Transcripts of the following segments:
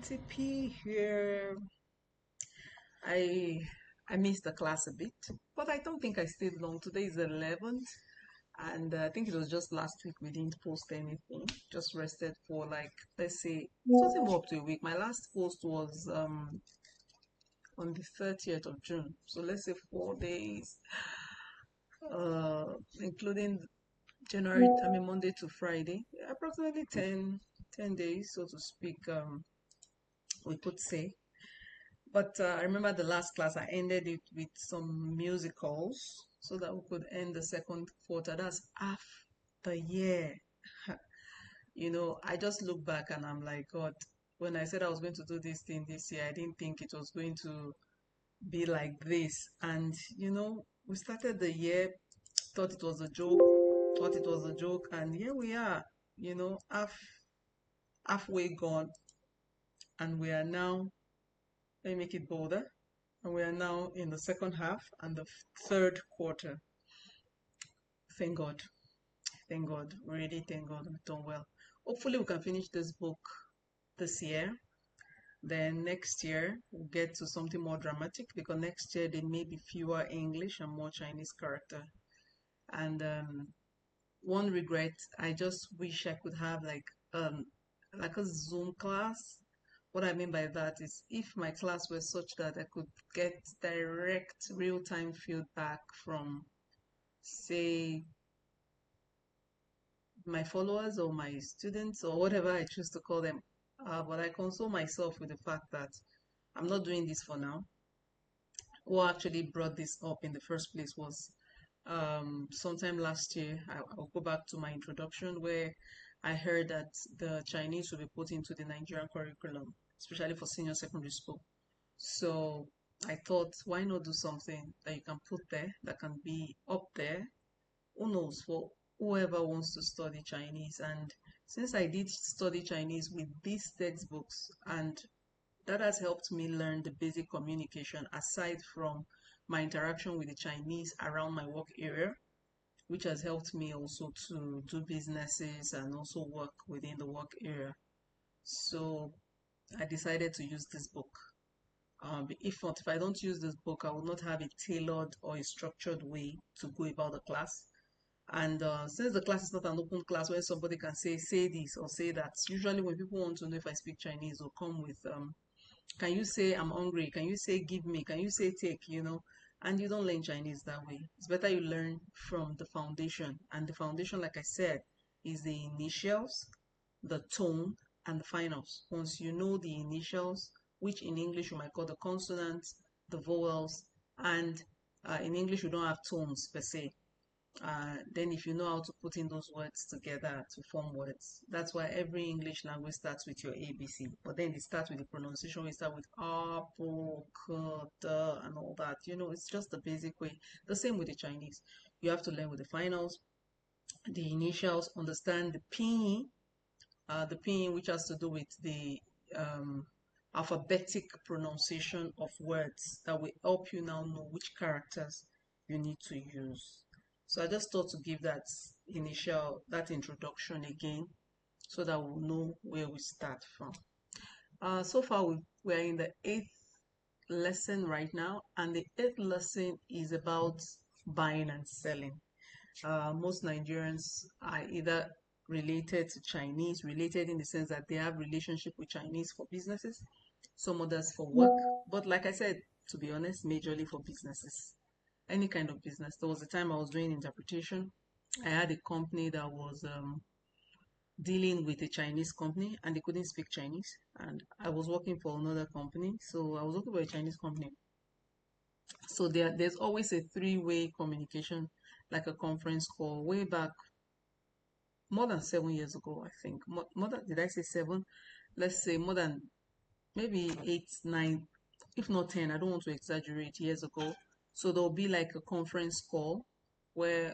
TP here. I I missed the class a bit, but I don't think I stayed long. Today is the 11th, and I think it was just last week we didn't post anything. Just rested for like let's say something more up to a week. My last post was on the 30th of June, so let's say 4 days, including Monday to Friday, approximately 10 days, so to speak. We could say. But I remember the last class, I ended it with some musicals so that we could end the second quarter. That's half the year. I just look back and I'm like, God, when I said I was going to do this thing this year, I didn't think it was going to be like this. And, we started the year, thought it was a joke, thought it was a joke, and here we are, halfway gone, and we are now, let me make it bolder. And we are now in the second half and the third quarter. Thank God. Thank God. Really thank God we've done well. Hopefully we can finish this book this year. Then next year we'll get to something more dramatic because next year there may be fewer English and more Chinese character. And one regret, I just wish I could have like a Zoom class. What I mean by that is if my class were such that I could get direct real-time feedback from, say, my followers or my students or whatever I choose to call them. But I console myself with the fact that I'm not doing this for now. What actually brought this up in the first place was sometime last year. I'll go back to my introduction where I heard that the Chinese will be put into the Nigerian curriculum, especially for senior secondary school. So I thought, why not do something that you can put there that can be up there? Who knows, for whoever wants to study Chinese. And since I did study Chinese with these textbooks, and that has helped me learn the basic communication aside from my interaction with the Chinese around my work area, which has helped me also to do businesses and also work within the work area. So I decided to use this book. If not, if I don't use this book, I will not have a tailored or a structured way to go about the class. And since the class is not an open class where somebody can say this or say that, usually when people want to know if I speak Chinese, they'll come with, can you say I'm hungry? Can you say give me? Can you say take? And you don't learn Chinese that way. It's better you learn from the foundation. And the foundation, like I said, is the initials, the tone, and the finals. Once you know the initials, which in English you might call the consonants, the vowels, and in English you don't have tones per se. Then if you know how to put in those words together to form words, that's why every English language starts with your ABC. But then they start with the pronunciation. We start with apple, and all that. It's just the basic way. The same with the Chinese. You have to learn with the finals, the initials, understand the pinyin which has to do with the alphabetic pronunciation of words that will help you now know which characters you need to use. So I just thought to give that introduction again so that we'll know where we start from. So far we're in the eighth lesson right now, and the eighth lesson is about buying and selling. Most Nigerians are either related to Chinese, related in the sense that they have relationship with Chinese for businesses, some others for work. But like I said, to be honest, majorly for businesses. Any kind of business. There was a time I was doing interpretation. I had a company that was dealing with a Chinese company and they couldn't speak Chinese. And I was working for another company. So I was working for a Chinese company. So there's always a three-way communication, like a conference call way back more than 7 years ago, I think. More than, did I say seven? Let's say more than maybe eight, nine, if not 10. I don't want to exaggerate years ago. So there'll be like a conference call where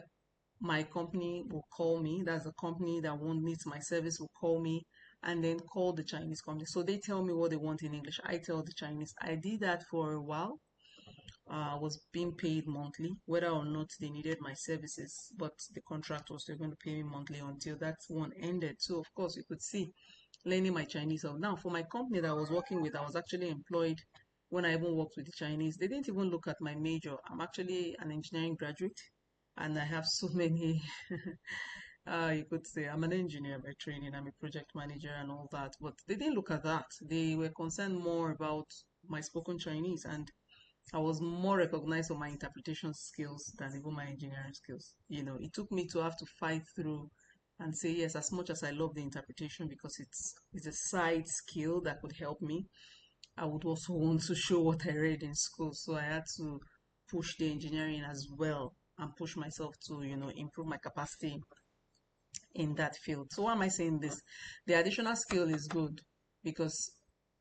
my company will call me. That's the company that won't need my service will call me and then call the Chinese company. So they tell me what they want in English. I tell the Chinese. I did that for a while. I was being paid monthly, whether or not they needed my services, but the contract was they're going to pay me monthly until that one ended. So of course you could see learning my Chinese out. Now, for my company that I was working with, I was actually employed when I even worked with the Chinese. They didn't even look at my major. I'm actually an engineering graduate, and I have so many. You could say I'm an engineer by training. I'm a project manager and all that, but they didn't look at that. They were concerned more about my spoken Chinese, and I was more recognized for my interpretation skills than even my engineering skills. It took me to have to fight through and say yes, as much as I love the interpretation because it's a side skill that could help me, I would also want to show what I read in school. So I had to push the engineering as well and push myself to, improve my capacity in that field. So why am I saying this? The additional skill is good because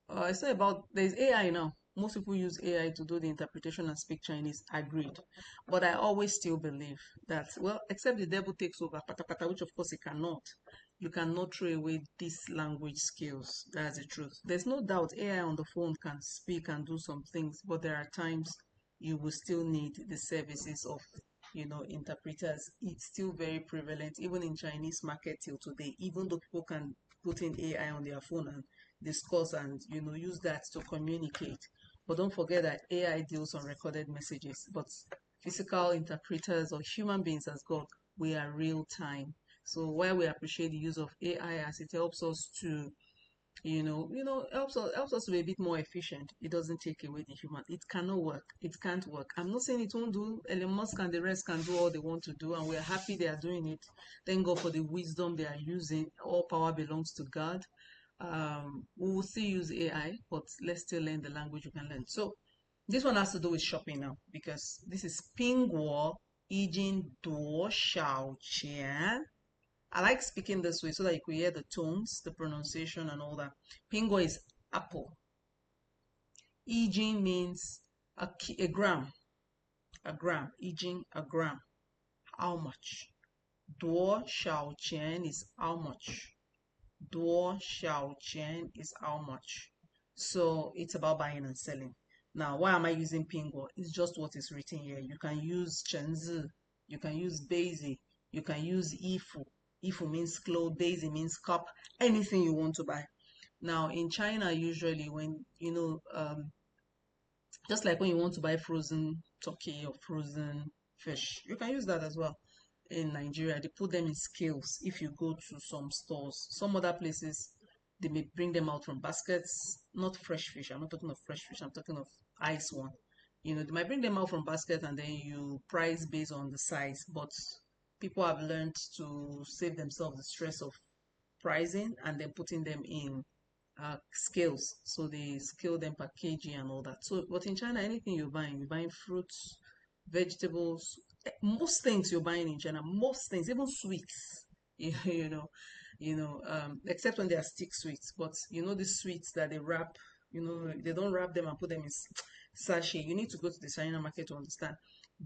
it's not about there's AI now. Most people use AI to do the interpretation and speak Chinese. Agreed, but I always still believe that well, except the devil takes over, pata pata, which of course it cannot. You cannot throw away these language skills. That's the truth. There's no doubt AI on the phone can speak and do some things, but there are times you will still need the services of interpreters. It's still very prevalent even in Chinese market till today, even though people can put in AI on their phone and discuss and use that to communicate. But don't forget that AI deals on recorded messages, but physical interpreters or human beings as God, we are real time. So while we appreciate the use of AI as it helps us to helps us to be a bit more efficient. It doesn't take away the human. It cannot work. It can't work. I'm not saying it won't do. Elon Musk and the rest can do all they want to do, and we're happy they are doing it. Thank God for the wisdom they are using. All power belongs to God. We will still use AI, but let's still learn the language you can learn. So this one has to do with shopping now because this is Pingguo Yijin Duo Shao Qian. I like speaking this way so that you could hear the tones, the pronunciation, and all that. Pingo is apple. Ijin means a gram. A gram. Ijin, a gram. How much? Duo Shao Qian is how much? Duo Shao Qian is how much? So it's about buying and selling. Now, why am I using Pingo? It's just what is written here. You can use Chenzi, you can use Daisy, you can use Ifu. Ifu means cloth, Daisy means cup, anything you want to buy. Now, in China, usually when, just like when you want to buy frozen turkey or frozen fish, you can use that as well. In Nigeria, they put them in scales. If you go to some stores, some other places, they may bring them out from baskets, not fresh fish. I'm not talking of fresh fish, I'm talking of ice one. They might bring them out from basket and then you price based on the size, but people have learned to save themselves the stress of pricing and then putting them in scales. So they scale them per kg and all that. So, but in China, anything you're buying fruits, vegetables, most things you're buying in China, most things, even sweets, except when they are stick sweets. But the sweets that they wrap, they don't wrap them and put them in sachet. You need to go to the China market to understand.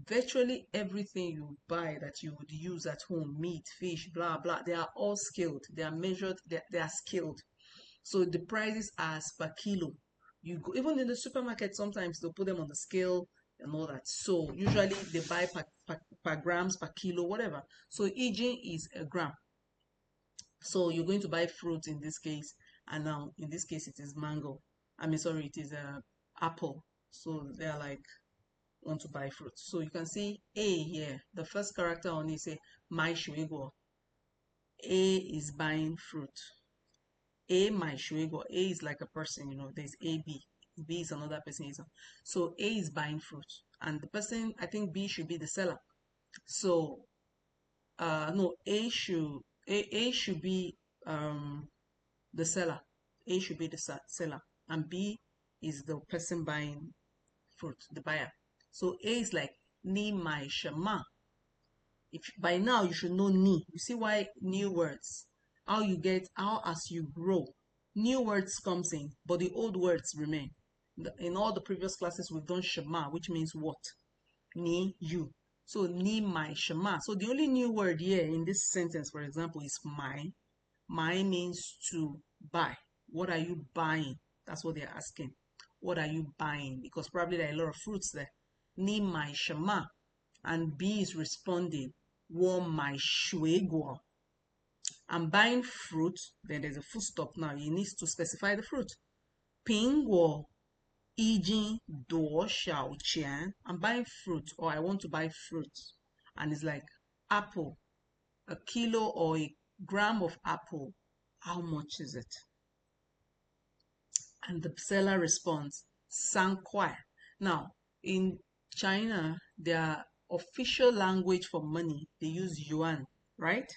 Virtually everything you buy that you would use at home, meat, fish, blah blah, they are all scaled. They are measured. They are scaled. So the prices are as per kilo. You go even in the supermarket, sometimes they'll put them on the scale and all that. So usually they buy per grams, per kilo, whatever. So EJ is a gram. So you're going to buy fruit in this case, and now in this case it is mango. I mean, sorry, it is a apple. So they are like want to buy fruit. So you can see A here. The first character on it say my shuigo. A is buying fruit. A my shuigo. A is like a person, there's A B. B is another person. So A is buying fruit, and the person I think B should be the seller. So no, A should be the seller. A should be the seller, and B is the person buying fruit, the buyer. So A is like ni mai shema. If by now you should know ni. You see why new words, how as you grow, new words comes in, but the old words remain. In all the previous classes we've done shema, which means what? Ni, you. So ni my shema. So the only new word here in this sentence, for example, is my. My means to buy. What are you buying? That's what they're asking. What are you buying? Because probably there are a lot of fruits there. Ni my shema. And B is responding. Wo my shuego. I'm buying fruit, then there's a full stop now. You need to specify the fruit. 苹果已经多少钱? I'm buying fruit or I want to buy fruit. And it's like apple, a kilo or a gram of apple. How much is it? And the seller responds, 3块. Now, in China, their official language for money, they use yuan, right?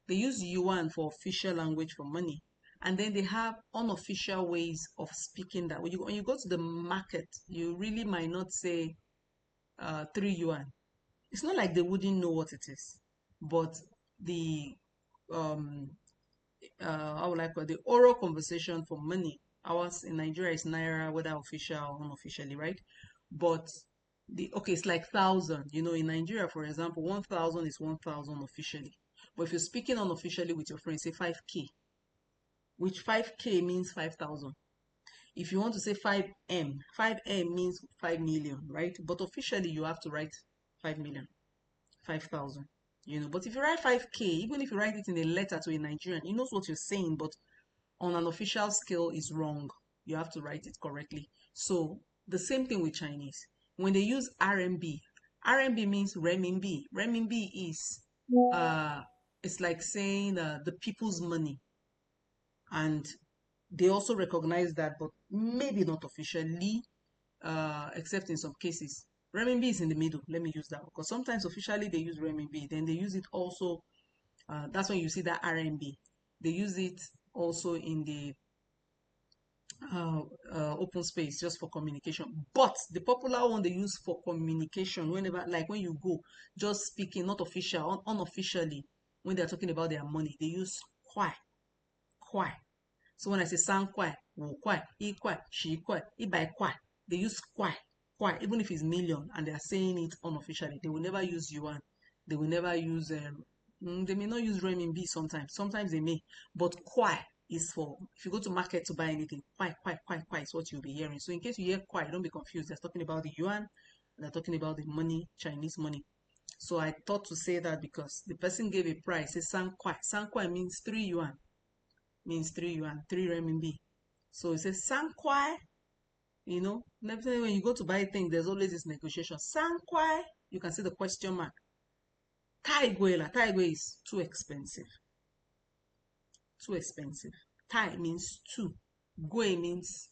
They use yuan for official language for money. And then they have unofficial ways of speaking that. When you go to the market, you really might not say 3 yuan. It's not like they wouldn't know what it is, but the um how would I call it, the oral conversation for money. Ours in Nigeria is naira, whether official or unofficially, right? But the okay, it's like thousand. You know, in Nigeria, for example, 1,000 is 1,000 officially. But if you're speaking unofficially with your friends, say 5K, which 5K means 5,000. If you want to say 5M, 5M means 5 million, right? But officially, you have to write 5 million, 5,000. You know, but if you write 5K, even if you write it in a letter to a Nigerian, he knows what you're saying, but on an official scale is wrong. You have to write it correctly. So the same thing with Chinese. When they use RMB, RMB means renminbi. Renminbi is it's like saying the people's money, and they also recognize that, but maybe not officially, except in some cases. Renminbi is in the middle. Let me use that because sometimes officially they use renminbi, then they use it also. That's when you see that RMB. They use it also in the uh, open space just for communication. But the popular one they use for communication, whenever, like when you go, just speaking, not official, unofficially, when they're talking about their money, they use kwai, kwai. So when I say san kwai, wu kwai, I kwai, shi kwai, I bai kwai, they use kwai, kwai, even if it's million, and they are saying it unofficially. They will never use yuan. They will never use they may not use renminbi sometimes. Sometimes they may, but kwai is for if you go to market to buy anything. Kwai, kwai, kwai, kwai is what you'll be hearing. So in case you hear kwai, don't be confused. They're talking about the yuan. They're talking about the money, Chinese money. So I thought to say that because the person gave a price. Say san kwai. San kwai means 3 yuan. Means 3 yuan, 3 renminbi. So it says san kwai. You know, every when you go to buy things, there's always this negotiation. San kwai. You can see the question mark. Taiguela. Taigui is too expensive. Too expensive. Tai means two. Gui means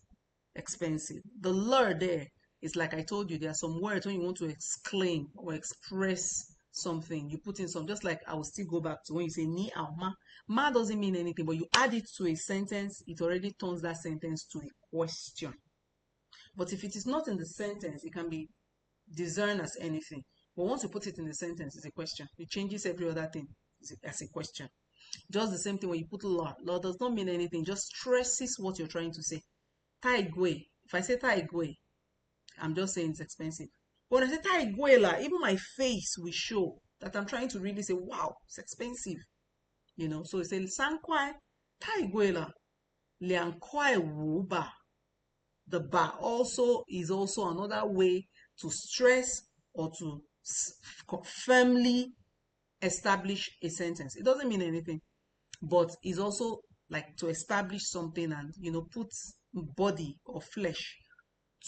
expensive. The lure there is like I told you, there are some words when you want to exclaim or express something, you put in some, just like I will still go back to when you say ni ao ma. Ma doesn't mean anything, but you add it to a sentence, it already turns that sentence to a question. But if it is not in the sentence, it can be discerned as anything. But once you put it in the sentence, it's a question. It changes every other thing as a question. Just the same thing when you put law. Law does not mean anything, just stresses what you're trying to say. Taigwe. If I say taigwe, I'm just saying it's expensive. But when I say taigwe, even my face will show that I'm trying to really say, wow, it's expensive. You know, so it says sankwai taigwe la, liangkwai wu ba. The ba also is also another way to stress or to firmly establish a sentence. It doesn't mean anything, but it's also like to establish something and put body or flesh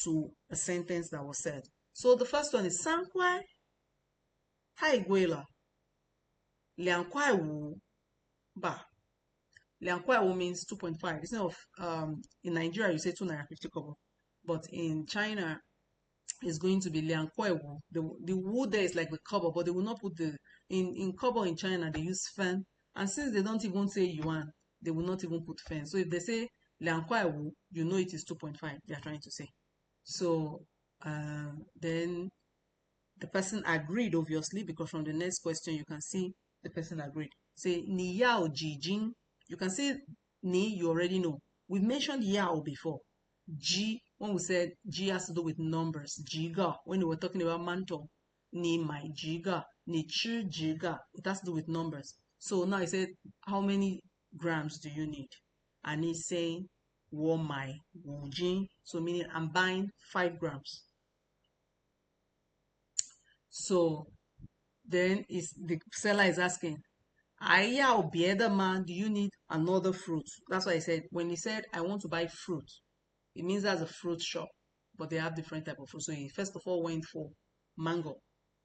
to a sentence that was said. So the first one is sankwai taiguela liangkwai wu ba. Liangkwai wu means 2.5. Instead of in Nigeria you say 2 naira 50 kobo, but in China it's going to be liangkwai wu. The wu there is like the kobo, but they will not put the in kobo in China they use fen, and since they don't even say yuan, they will not even put fen. So if they say liangkwai wu, you know it is 2.5 they are trying to say. So then the person agreed, obviously, because from the next question you can see the person agreed. Say ni yao jijing. You can see ni, you already know. We've mentioned yao before. G, when we said G has to do with numbers. Jiga, when we were talking about mantle. Ni mai jiga. Ni chi jiga. It has to do with numbers. So now I said, how many grams do you need? And he's saying, wo mai wujing. So meaning I'm buying 5 grams. So then the seller is asking, Aya obieda man, do you need another fruit? That's why I said when he said I want to buy fruit, it means that's a fruit shop, but they have different type of fruit. So he first of all went for mango.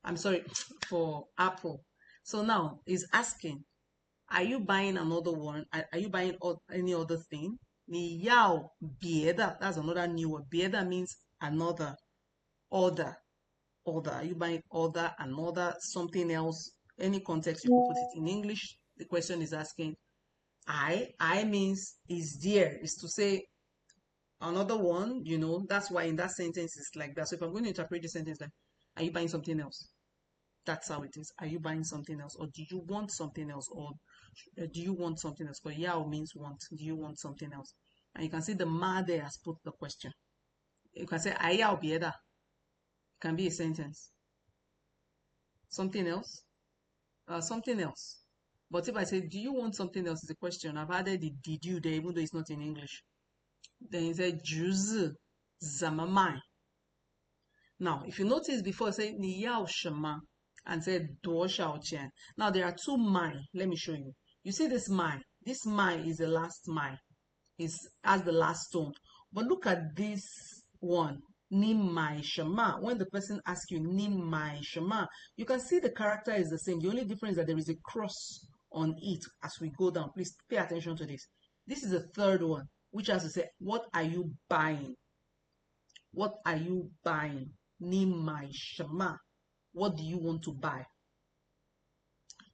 I'm sorry, for apple. So now he's asking, are you buying another one? Are you buying any other thing? Ni yao bieda. That's another new word. Bieda means another, other, other. Are you buying other, another, something else? Any context you could put it in English. The question is asking, I means is there, is to say another one, that's why in that sentence it's like that. So if I'm going to interpret the sentence like, are you buying something else? That's how it is. Are you buying something else? Or do you want something else? Or do you want something else? Because yao means want. Do you want something else? And you can see the ma there has put the question. You can say, ayao bieda. It can be a sentence. Something else? Something else. But if I say, do you want something else? Is a question. I've added the did you there, even though it's not in English. Then you say, juzi zamamai. Now, if you notice before, say ni yao shema and say duo shao qian. Now, there are two mai. Let me show you. You see this mai. This mai is the last mai. Is as the last tone. But look at this one. Ni mai shema. When the person asks you ni mai shema, you can see the character is the same. The only difference is that there is a cross on it as we go down. Please pay attention to this. This is the third one, which has to say, what are you buying? What are you buying? Ni mai shema. What do you want to buy?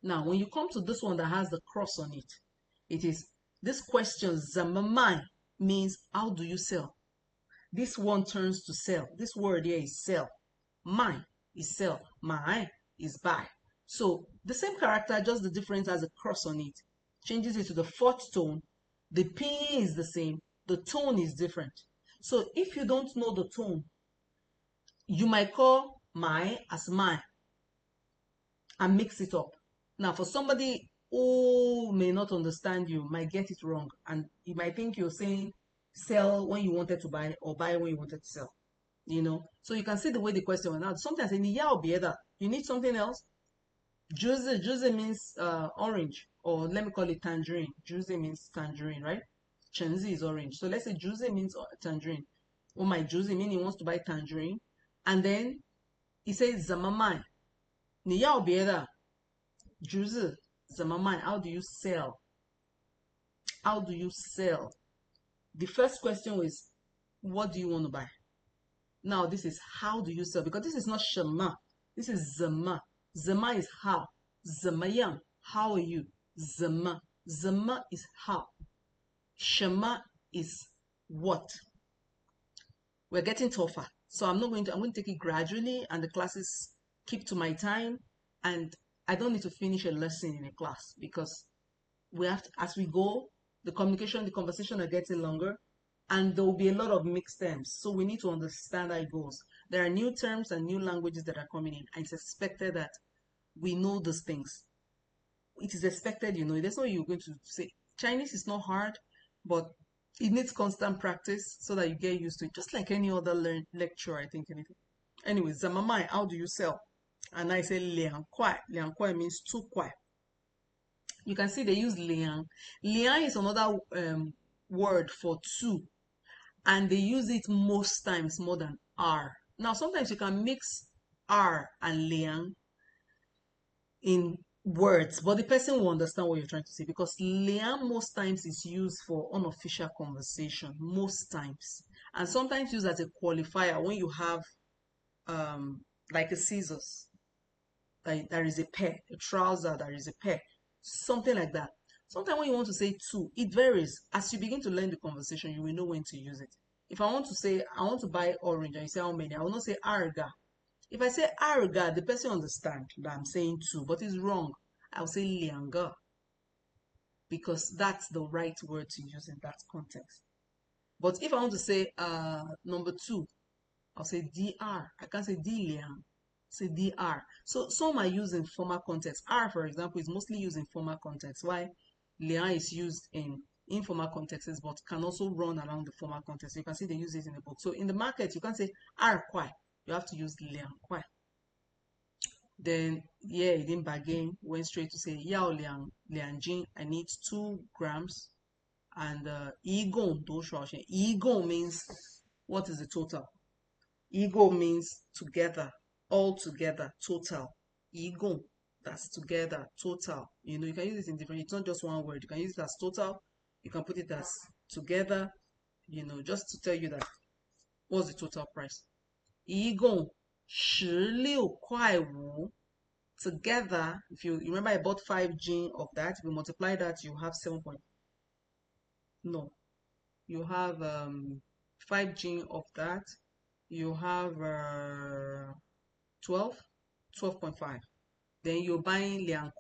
Now, when you come to this one that has the cross on it, it is this question, zamamai, means how do you sell? This one turns to sell. This word here is sell. My is sell. My is buy. So the same character, just the difference has a cross on it. Changes it to the fourth tone. The P is the same. The tone is different. So if you don't know the tone, you might call my as my and mix it up. Now, for somebody who may not understand you, might get it wrong, and you might think you're saying sell when you wanted to buy or buy when you wanted to sell. So you can see the way the question went out. Sometimes in yeah or other, you need something else. Juice means orange, or let me call it tangerine. Juice means tangerine, right? Chenzi is orange. So let's say juice means tangerine. Oh, my juice means he wants to buy tangerine, and then he says zamamai. Ni ya other. Juice, zamamai. How do you sell? How do you sell? The first question was, what do you want to buy? Now this is how do you sell? Because this is not shema. This is zama. Zama is how. Zamayang. How are you? Zama. Zama is how. Shema is what. We're getting tougher. So I'm going to take it gradually, and the classes keep to my time, and I don't need to finish a lesson in a class, because we have to, as we go, the conversation are getting longer, and there will be a lot of mixed terms. So we need to understand how it goes. There are new terms and new languages that are coming in, and it's expected that we know these things. It is expected, there's no way you're going to say Chinese is not hard, but it needs constant practice so that you get used to it, just like any other lecture, I think. Anyway, zamamai, how do you sell? And I say liang kwai. Liang kwai means 2 kwai. You can see they use liang. Liang is another word for 2, and they use it most times more than R. Now, sometimes you can mix R and liang in words, but the person will understand what you're trying to say, because liang most times is used for unofficial conversation, most times, and sometimes used as a qualifier when you have like a scissors, there is a pair, a trouser, there is a pair, something like that. Sometimes when you want to say 2, it varies. As you begin to learn the conversation, you will know when to use it. If I want to say, I want to buy orange, and you say how many, I will not say arga. If I say arga, the person understands that I'm saying 2, but it's wrong. I'll say lianga, because that's the right word to use in that context. But if I want to say number 2, I'll say dr. I can't say dliang. Say dr. So some are used in formal context. R, for example, is mostly used in formal context, while liang is used in informal contexts, but can also run around the formal context. You can see they use it in the book. So in the market, you can't say r kwai. You have to use liang kwai. Then yeah, he didn't bargain, went straight to say, Yao Liang Jin, I need 2 grams. And Igon do shoshe. Igon means what is the total? Ego means together, all together, total. Ego, that's together, total. You can use it in different, it's not just one word. You can use it as total, you can put it as together, just to tell you that what's the total price. 一共16.5 together. If you remember, I bought 5 gin of that. If you multiply that, you have 7 point. No, you have 5 gin of that. You have 12, 12.5. Then you're buying liang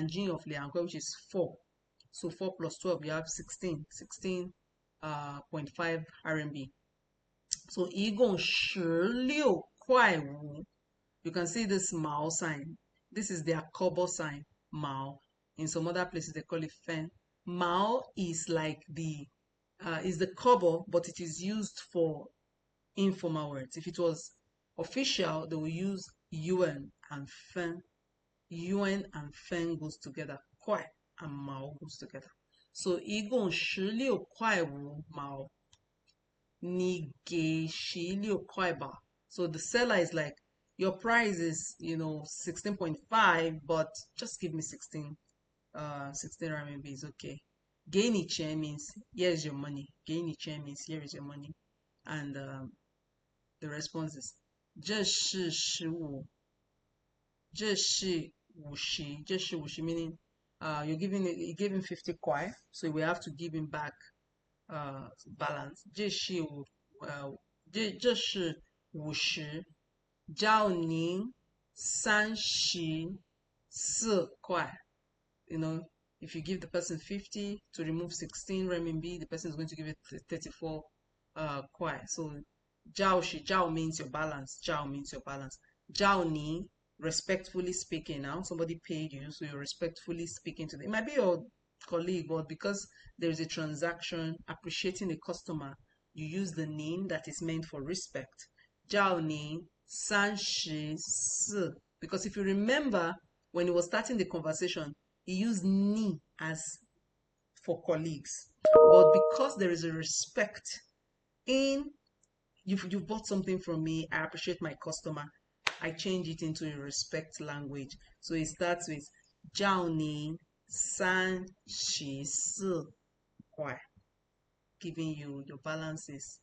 jin of liang kuai, which is 4. So 4 plus 12, you have 16, 16.5 RMB. So 一共16.5. You can see this Mao sign. This is their kobo sign, Mao. In some other places, they call it Fen. Mao is like is the kobo, but it is used for informal words. If it was official, they will use yuan and fen. Yuan and fen goes together. Kuai and mao goes together. So 一共16.5 你给16块吧. So the seller is like, your price is 16.5, but just give me 16 RMB is okay. 给你钱 means here's your money. 给你钱 means here is your money. And the response is 这是15, 这是50, 这是50 meaning you gave him 50 kwai, so we have to give him back balance. 这是50, 叫您34块. If you give the person 50 to remove 16 renminbi, the person is going to give it 34 kwai. So Jiao means your balance. Jiao means your balance. Jiao ni, respectfully speaking. Now somebody paid you, so you're respectfully speaking to them. It might be your colleague, but because there is a transaction appreciating a customer, you use the name that is meant for respect. Jiao ni 34. Because if you remember, when he was starting the conversation, he used ni as for colleagues. But because there is a respect in you bought something from me, I appreciate my customer, I change it into a respect language. So it starts with 叫你34块, giving you your balance is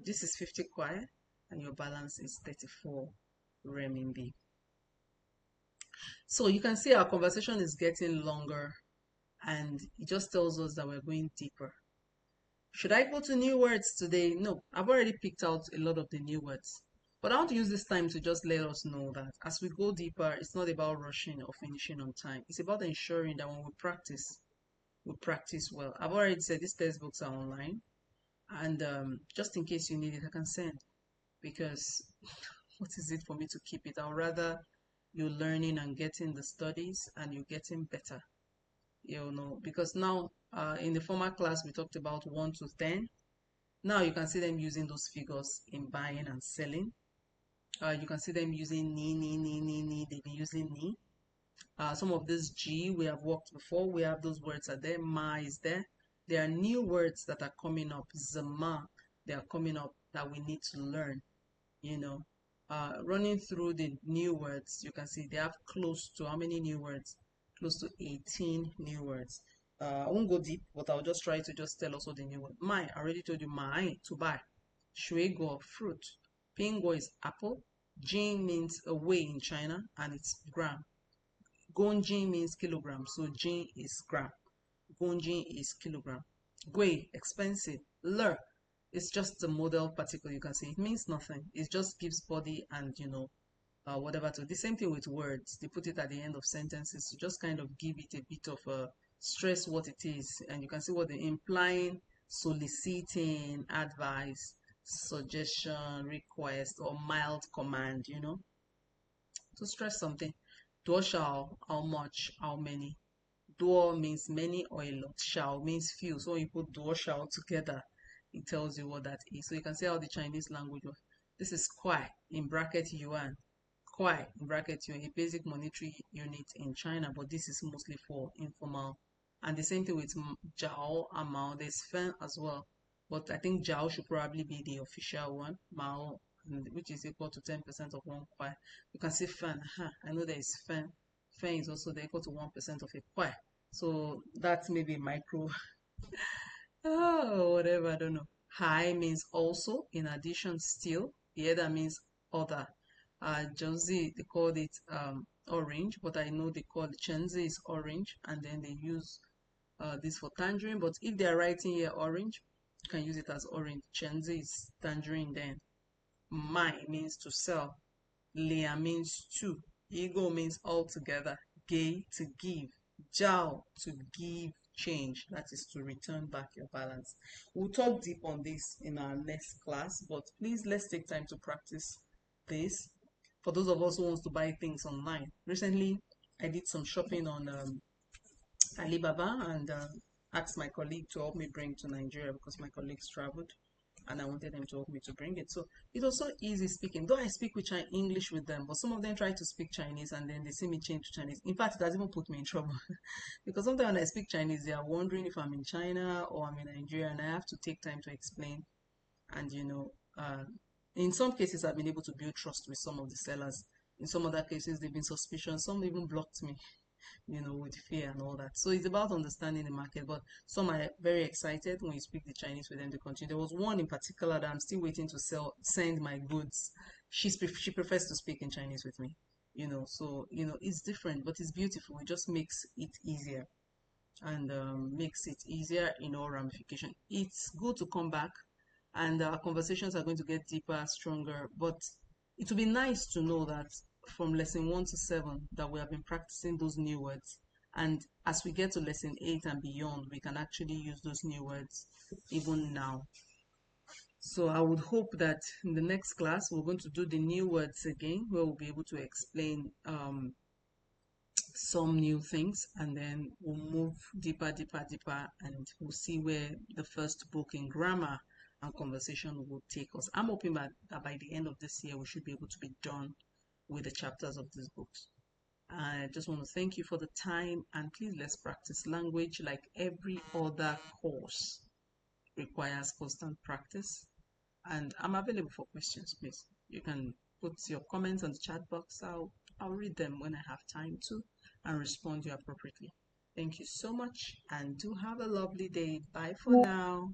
this is 50 kwai and your balance is 34 renminbi. So you can see our conversation is getting longer, and it just tells us that we're going deeper. Should I go to new words today? No, I've already picked out a lot of the new words. But I want to use this time to just let us know that as we go deeper, it's not about rushing or finishing on time. It's about ensuring that when we practice well. I've already said these textbooks are online. And just in case you need it, I can send. Because what is it for me to keep it? I'd rather you learning and getting the studies and you getting better. Because now in the former class we talked about 1 to 10. Now you can see them using those figures in buying and selling. You can see them using ni. They've been using ni. Some of this G we have worked before. We have those words are there. Ma is there. There are new words that are coming up. Zama, they are coming up that we need to learn. Running through the new words, you can see they have close to how many new words? Close to 18 new words. I won't go deep, but I'll just try to just tell us what the new word. My, I already told you, my, to buy. Shuego, fruit. Pingo is apple. Jin means away in China, and it's gram. Gonjin means kilogram, so jin is gram. Gonjin is kilogram. Gui, expensive. Le, it's just a model particle, you can see. It means nothing. It just gives body and, whatever to. The same thing with words. They put it at the end of sentences to just kind of give it a bit of stress what it is. And you can see what they're implying: soliciting, advice, suggestion, request, or mild command, to stress something. Do shall, how much, how many. Do means many or a lot. Shall means few. So when you put do shall together, it tells you what that is. So you can see how the Chinese language works. This is kwai, in bracket yuan. kwai, in bracket, a basic monetary unit in China, but this is mostly for informal. And the same thing with jiao and mao. There's fen as well, but I think jiao should probably be the official one. Mao, which is equal to 10% of one kwai. You can see fen. I know there is fen. Fen is also equal to 1% of a kwai. So that's maybe micro. Oh, whatever, I don't know. Hai means also, in addition, still. The other means other. Josie, they called it orange, but I know they call it Chenzi is orange, and then they use this for tangerine. But if they're writing here orange, you can use it as orange. Chenzi is tangerine then. Mai means to sell. Lia means two. Ego means altogether. Gay to give. Jiao to give change. That is to return back your balance. We'll talk deep on this in our next class, but please let's take time to practice this. For those of us who wants to buy things online. Recently, I did some shopping on Alibaba and asked my colleague to help me bring to Nigeria because my colleagues traveled and I wanted them to help me to bring it. So it was so easy speaking. Though I speak with English with them, but some of them try to speak Chinese and then they see me change to Chinese. In fact, it has even put me in trouble because sometimes when I speak Chinese, they are wondering if I'm in China or I'm in Nigeria, and I have to take time to explain. And in some cases, I've been able to build trust with some of the sellers. In some other cases, they've been suspicious. Some even blocked me, with fear and all that. So it's about understanding the market. But some are very excited when you speak the Chinese with them to continue. There was one in particular that I'm still waiting to send my goods. She prefers to speak in Chinese with me. So it's different, but it's beautiful. It just makes it easier and makes it easier in all ramification. It's good to come back, and our conversations are going to get deeper, stronger. But it would be nice to know that from lesson 1 to 7 that we have been practicing those new words, and as we get to lesson 8 and beyond, we can actually use those new words even now. So I would hope that in the next class we're going to do the new words again, where we'll be able to explain some new things, and then we'll move deeper, deeper, deeper, and we'll see where the first book in grammar and conversation will take us. I'm hoping that by the end of this year, we should be able to be done with the chapters of these books. I just want to thank you for the time, and please let's practice language. Like every other course requires constant practice, and I'm available for questions. Please, you can put your comments on the chat box. I'll read them when I have time to and respond to you appropriately. Thank you so much, and do have a lovely day. Bye for now.